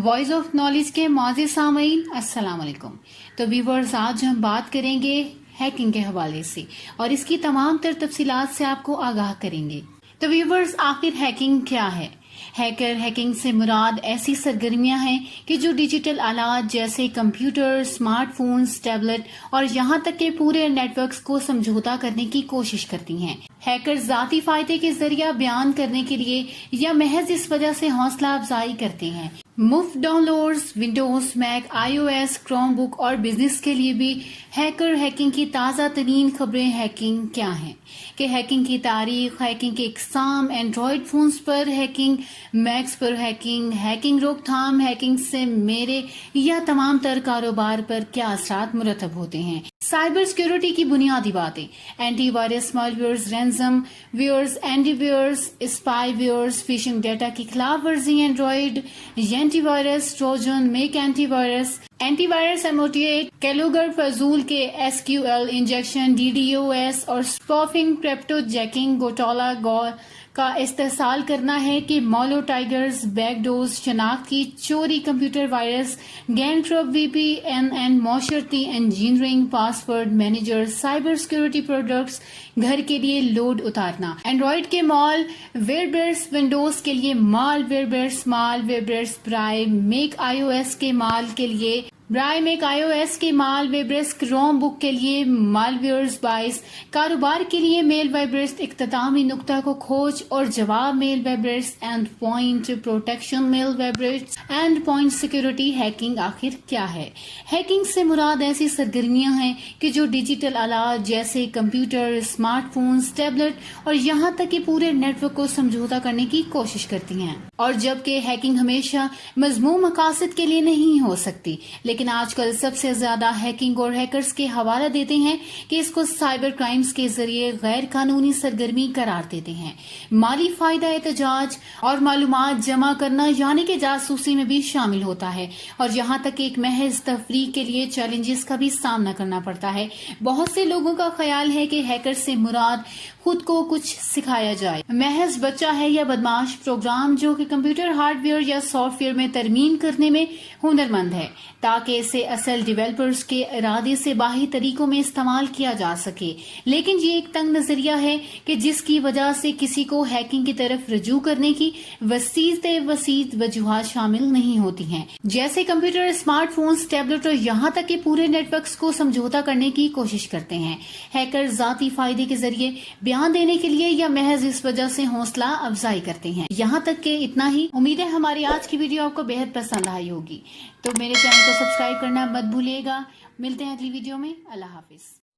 Voice of knowledge کے معزز سامعین السلام علیکم۔ تو ویورز، آج ہم بات کریں گے ہیکنگ کے حوالے سے اور اس کی تمام تر تفصیلات سے آپ کو آگاہ کریں گے۔ تو ویورز، آخر ہیکنگ کیا ہے؟ ہیکنگ سے مراد ایسی سرگرمیاں ہیں کہ جو ڈیجیٹل آلات جیسے کمپیوٹر، اسمارٹ فونز، ٹیبلٹ اور یہاں تک کہ پورے نیٹ ورکس کو سمجھوتا کرنے کی کوشش کرتی ہیں۔ ہیکر ذاتی فائدے کے ذریعہ بیان کرنے کے لیے یا محض اس وجہ سے حوصلہ افزائی کرتے ہیں۔ مفت ڈاؤن لوڈز، ونڈوز، میک، آئی او ایس، کروم بک اور بزنس کے لیے بھی ہیکنگ کی تازہ ترین خبریں۔ ہیکنگ کیا ہے کہ ہیکنگ کی تاریخ، ہیکنگ کے اقسام، اینڈرائیڈ فونز پر ہیکنگ، میکس پر ہیکنگ روک تھام، ہیکنگ سے میرے یا تمام تر کاروبار پر کیا اثرات مرتب ہوتے ہیں۔ سائبر سیکیورٹی کی بنیادی باتیں، anti virus, malwares, ransomwares, anti wares, spywares, phishing data کی خلاف ورزی، android anti virus, trojan, mac anti virus Emotet, keylogger فضول کے S Q L injection, D D O S اور spoofing, crypto jacking, گوٹالا کا استحصال کرنا ہے کہ مالو ٹائگرز، بیک ڈورز، شناخت کی چوری، کمپیوٹر وائرس، گین ٹرپ، وی پی این، معاشرتی engineering, password manager, cyber security products, گھر کے لیے لوڈ اتارنا، اینڈرائیڈ کے مال ویئربیئرس، ونڈوز کے لیے مال ویئربیئرس برائے میک آئی او ایس کے مال ویئربیئرس، کروم بک کے لیے مال ویئرز، باعث کاروبار کے لیے میل ویئربیئرس، اختتامی نقطہ کو کھوج اور جواب Malwarebytes, endpoint protection Malwarebytes, endpoint security. Hacking آخر کیا ہے؟ ہیکنگ سے مراد ایسی سرگرمیاں ہیں کہ جو ڈیجیٹل آلات جیسے کمپیوٹر، اسمارٹ فونز، ٹیبلٹ اور یہاں تک کہ پورے نیٹ ورک کو سمجھوتا کرنے کی کوشش کرتی ہیں۔ اور جبکہ ہیکنگ ہمیشہ مذموم مقاصد کے لیے نہیں ہو سکتی، لیکن آج کل سب سے زیادہ ہیکنگ اور ہیکرز کے حوالہ دیتے ہیں کہ اس کو سائبر کرائمز کے ذریعے غیر قانونی سرگرمی قرار دیتے ہیں۔ مالی فائدہ احتجاج اور معلومات جمع کرنا یعنی کہ جاسوسی میں بھی شامل ہوتا ہے، اور یہاں تک کہ ایک محض تفریح کے لیے چیلنجز کا بھی سامنا کرنا پڑتا ہے۔ بہت سے لوگوں کا خیال ہے کہ ہیکر سے مراد خود کو کچھ سکھایا جائے، محض بچہ ہے یا بدماش پروگرام جو کہ کمپیوٹر ہارڈ ویئر یا سافٹ ویئر میں ترمیم کرنے میں ہنرمند ہے، تاکہ اسے اصل ڈیولپرز کے ارادے سے باہی طریقوں میں استعمال کیا جا سکے۔ لیکن یہ ایک تنگ نظریہ ہے کہ جس کی وجہ سے کسی کو ہیکنگ کی طرف رجوع کرنے کی وسیع وجوہات شامل نہیں ہوتی ہیں، جیسے کمپیوٹر، اسمارٹ فونز، ٹیبلٹ اور یہاں تک کہ پورے نیٹ ورکس کو سمجھوتا کرنے کی کوشش کرتے ہیں۔ ہیکر ذاتی فائدے کے ذریعے بیان دینے کے لیے یا محض اس وجہ سے حوصلہ افزائی کرتے ہیں۔ یہاں تک کہ اتنا ہی۔ امید ہے ہماری آج کی ویڈیو آپ کو بہت پسند آئی ہوگی، تو میرے چینل کو سبسکرائب کرنا مت بھولیے گا۔ ملتے ہیں اگلی ویڈیو میں۔ اللہ حافظ۔